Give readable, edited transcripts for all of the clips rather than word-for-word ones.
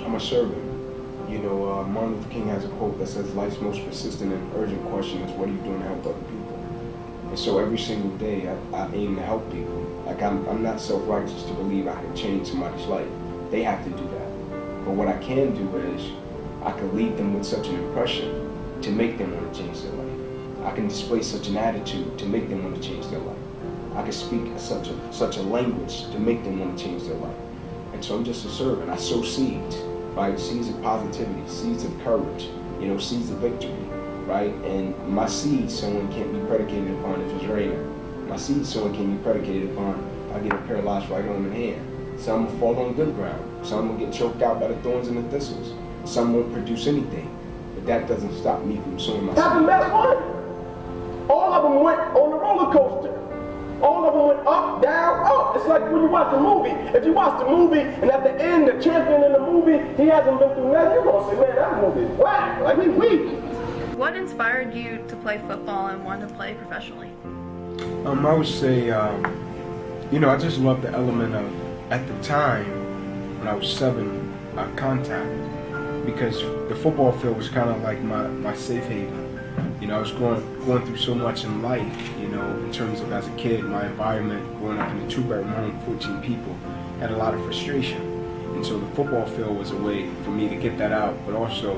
I'm a servant. You know, Martin Luther King has a quote that says, life's most persistent and urgent question is, what are you doing to help other people? And so every single day, I aim to help people. Like, I'm not self-righteous to believe I can change somebody's life. They have to do that. But what I can do is, I can leave them with such an impression to make them want to change their life. I can display such an attitude to make them want to change their life. I can speak such a language to make them want to change their life. And so I'm just a servant. I sow seeds, right? Seeds of positivity, seeds of courage, you know, seeds of victory, right? And my seed sowing can't be predicated upon if it's raining. My seed sowing can be predicated upon I get a paralyzed right arm and hand. Some will fall on good ground. Some will get choked out by the thorns and the thistles. Some won't produce anything. But that doesn't stop me from sowing my seed. Happened best one. All of them went on the roller coaster. All of them went up, down, up. It's like when you watch a movie. If you watch the movie and at the end the champion in the movie, he hasn't been through nothing, you're gonna say, man, that movie's whack. Like, he's weak. What inspired you to play football and want to play professionally? I would say, you know, I just love the element of, at the time, when I was 7, contact. Because the football field was kind of like my safe haven. You know, I was going through so much in life, you know, in terms of as a kid, my environment, growing up in a 2-bedroom home, 14 people, had a lot of frustration. And so the football field was a way for me to get that out, but also,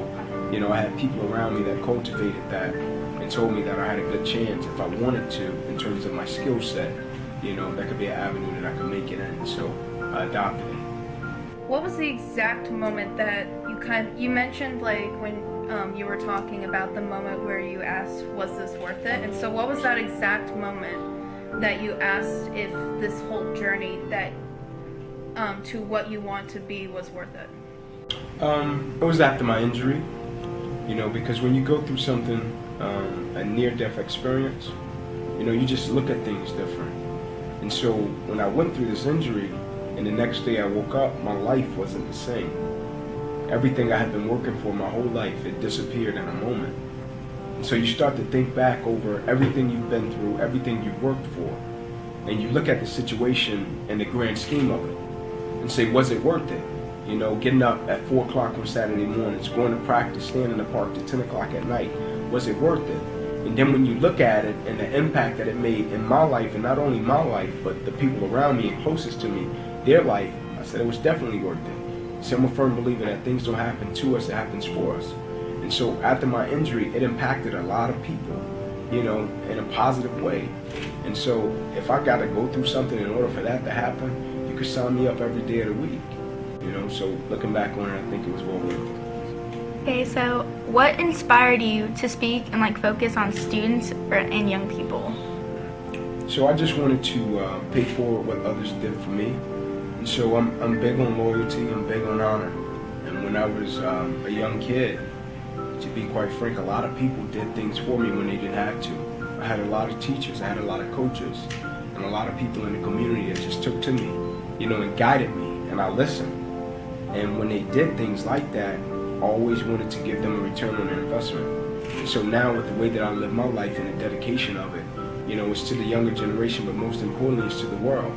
you know, I had people around me that cultivated that and told me that I had a good chance if I wanted to, in terms of my skill set, you know, that could be an avenue that I could make it in. So I adopted it. What was the exact moment that you mentioned, like, when you were talking about the moment where you asked, was this worth it? And so what was that exact moment that you asked if this whole journey that to what you want to be was worth it? It was after my injury, you know, because when you go through something, a near-death experience, you know, you just look at things different. And so when I went through this injury, and the next day I woke up, my life wasn't the same. Everything I had been working for my whole life, it disappeared in a moment. And so you start to think back over everything you've been through, everything you've worked for, and you look at the situation in the grand scheme of it, and say, was it worth it? You know, getting up at 4 o'clock on Saturday mornings, going to practice, staying in the park till 10 o'clock at night, was it worth it? And then when you look at it and the impact that it made in my life, and not only my life, but the people around me and closest to me, their life, I said it was definitely worth it. So I'm a firm believer that things don't happen to us, it happens for us. And so after my injury, it impacted a lot of people, you know, in a positive way. And so if I got to go through something in order for that to happen, you could sign me up every day of the week. You know, so looking back on it, I think it was well worth it. Okay, so what inspired you to speak and like focus on students and young people? So I just wanted to pay forward what others did for me. And so I'm big on loyalty, I'm big on honor. And when I was a young kid, to be quite frank, a lot of people did things for me when they didn't have to. I had a lot of teachers, I had a lot of coaches, and a lot of people in the community that just took to me, you know, and guided me, and I listened. And when they did things like that, I always wanted to give them a return on their investment. And so now with the way that I live my life and the dedication of it, you know, it's to the younger generation, but most importantly, it's to the world.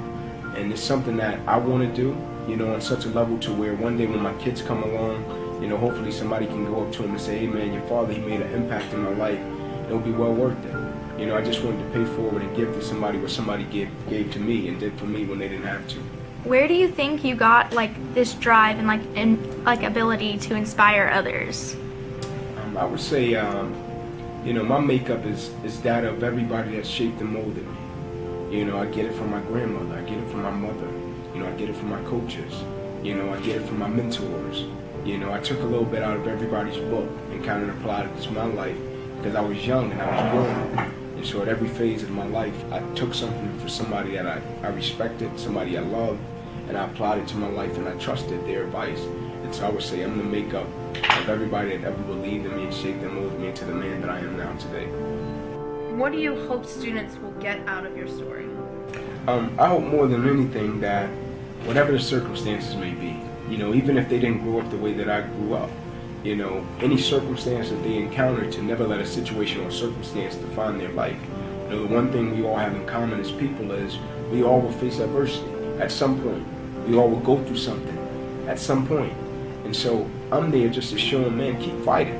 And it's something that I want to do, you know, on such a level to where one day when my kids come along, you know, hopefully somebody can go up to him and say, hey man, your father, he made an impact in my life. It'll be well worth it. You know, I just wanted to pay forward and give to somebody what somebody gave to me and did for me when they didn't have to. Where do you think you got like this drive and like ability to inspire others? I would say, you know, my makeup is that of everybody that shaped and molded me. You know, I get it from my grandmother, I get it from my mother, you know, I get it from my coaches, you know, I get it from my mentors. You know, I took a little bit out of everybody's book and kind of applied it to my life because I was young and I was growing. And so at every phase of my life, I took something for somebody that I respected, somebody I loved, and I applied it to my life and I trusted their advice. And so I would say I'm the makeup of everybody that ever believed in me and shaped and molded me into the man that I am now today. What do you hope students will get out of your story? I hope more than anything that whatever the circumstances may be, you know, even if they didn't grow up the way that I grew up, you know, any circumstance that they encounter, to never let a situation or circumstance define their life. You know, the one thing we all have in common as people is we all will face adversity at some point. We all will go through something at some point. And so I'm there just to show them, man, keep fighting.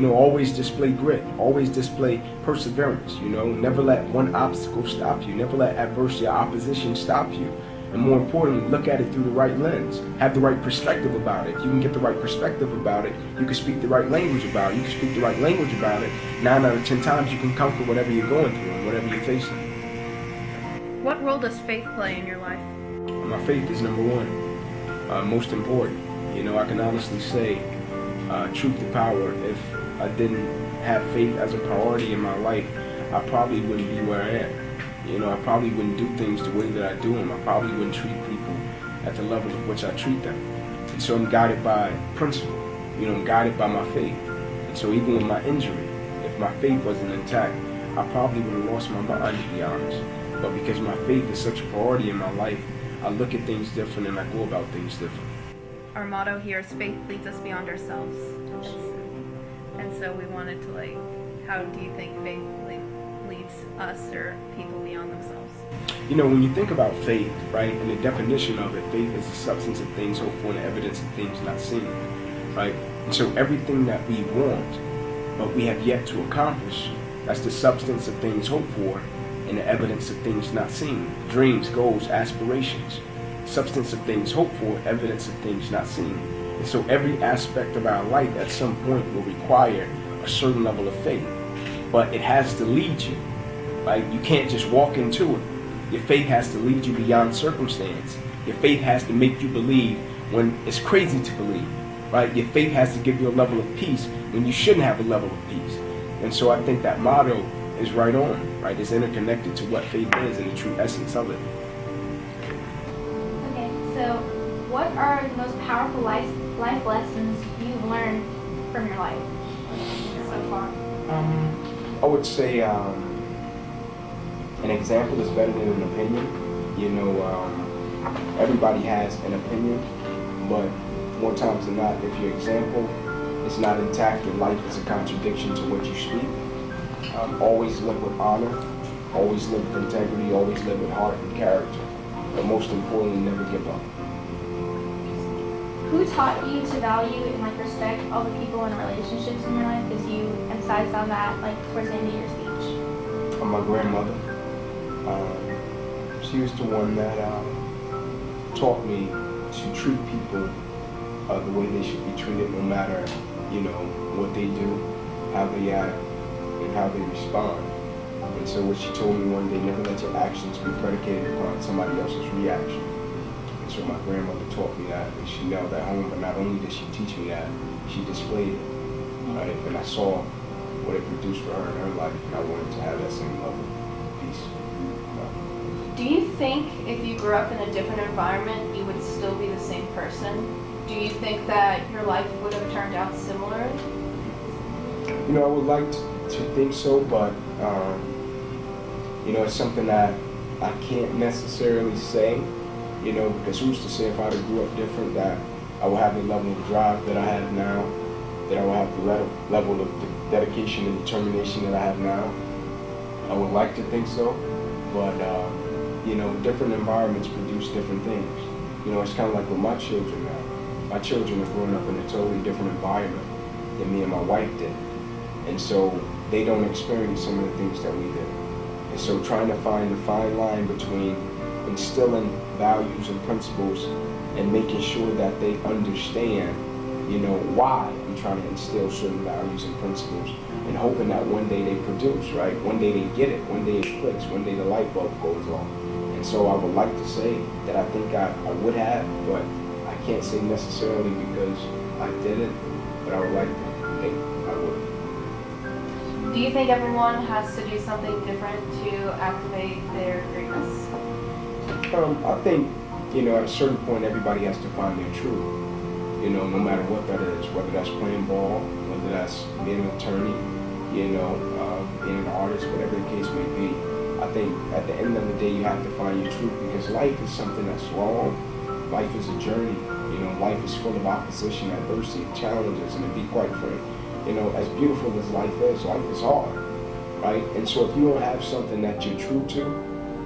Always display grit, always display perseverance, never let one obstacle stop you, never let adversity or opposition stop you. And more importantly, look at it through the right lens, have the right perspective about it. If you can get the right perspective about it, you can speak the right language about it. You can speak the right language about it, 9 out of 10 times you can conquer whatever you're going through and whatever you're facing. What role does faith play in your life? My faith is number one, most important. I can honestly say, truth to power, if I didn't have faith as a priority in my life, I probably wouldn't be where I am. I probably wouldn't do things the way that I do them. I probably wouldn't treat people at the level of which I treat them. And so I'm guided by principle. I'm guided by my faith. And so even with my injury, if my faith wasn't intact, I probably would have lost my mind, to be honest. But because my faith is such a priority in my life, I look at things different and I go about things different. Our motto here is faith leads us beyond ourselves. And so we wanted to how do you think faith leads us or people beyond themselves? When you think about faith, right, and the definition of it, faith is the substance of things hoped for and the evidence of things not seen, right? And so everything that we want, but we have yet to accomplish, that's the substance of things hoped for and the evidence of things not seen. Dreams, goals, aspirations, substance of things hoped for, evidence of things not seen. And so every aspect of our life at some point will require a certain level of faith, but it has to lead you, right? You can't just walk into it. Your faith has to lead you beyond circumstance. Your faith has to make you believe when it's crazy to believe, right? Your faith has to give you a level of peace when you shouldn't have a level of peace. And so I think that motto is right on, right? It's interconnected to what faith is and the true essence of it. Okay, so what are the most powerful life lessons you've learned from your life so far? I would say an example is better than an opinion. Everybody has an opinion, but more times than not, if your example is not intact, your life is a contradiction to what you speak. Always live with honor, always live with integrity, always live with heart and character, but most importantly, never give up. Who taught you to value and respect all the people and relationships in your life? Because you emphasized on that towards the end of your speech. My grandmother. She was the one that taught me to treat people the way they should be treated, no matter what they do, how they act, and how they respond. And so what she told me one day, never let your actions be predicated upon somebody else's reaction. And so my grandmother taught me that, and she nailed that home. But not only did she teach me that, she displayed it, right? And I saw what it produced for her in her life, and I wanted to have that same level of peace. Do you think if you grew up in a different environment, you would still be the same person? Do you think that your life would have turned out similar? I would like to think so, but it's something that I can't necessarily say, because who's to say if I had grew up different that I would have the level of drive that I have now, that I would have the level of dedication and determination that I have now. I would like to think so, but different environments produce different things. It's kind of like with my children now. My children are growing up in a totally different environment than me and my wife did. And so they don't experience some of the things that we did. And so trying to find the fine line between instilling values and principles and making sure that they understand, why I'm trying to instill certain values and principles, and hoping that one day they produce, right? One day they get it, one day it clicks, one day the light bulb goes off. And so I would like to say that I think I would have, but I can't say necessarily because I didn't, but I would like to think I would. Do you think everyone has to do something different to activate their greatness? I think, at a certain point, everybody has to find their truth. No matter what that is, whether that's playing ball, whether that's being an attorney, being an artist, whatever the case may be. I think at the end of the day, you have to find your truth, because life is something that's long. Life is a journey. Life is full of opposition, adversity, challenges, and to be quite frank, as beautiful as life is hard, right? And so if you don't have something that you're true to,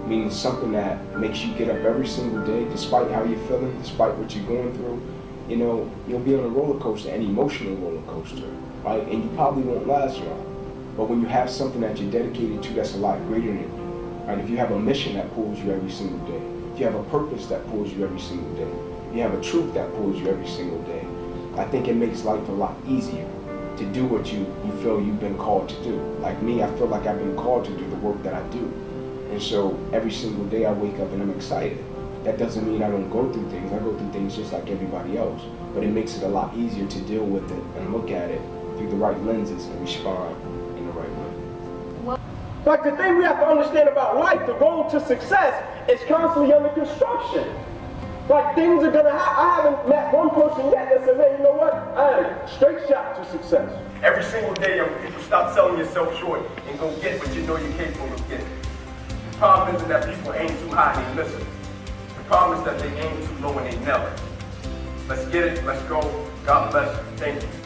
meaning something that makes you get up every single day, despite how you're feeling, despite what you're going through, you know, you'll be on a roller coaster, an emotional roller coaster, right? And you probably won't last long. But when you have something that you're dedicated to that's a lot greater than you, right? If you have a mission that pulls you every single day, if you have a purpose that pulls you every single day, if you have a truth that pulls you every single day, I think it makes life a lot easier to do what you feel you've been called to do. Like me, I feel like I've been called to do the work that I do. And so every single day I wake up and I'm excited. That doesn't mean I don't go through things. I go through things just like everybody else. But it makes it a lot easier to deal with it and look at it through the right lenses and respond in the right way. Like the thing we have to understand about life, the road to success is constantly under construction. Like things are gonna happen. I haven't met one person yet that said, man, you know what? I had a straight shot to success. Every single day, young people, stop selling yourself short and go get what you know you're capable of getting. The problem isn't that people aim too high and they miss it. The problem is that they aim too low and they never. Let's get it, let's go. God bless you. Thank you.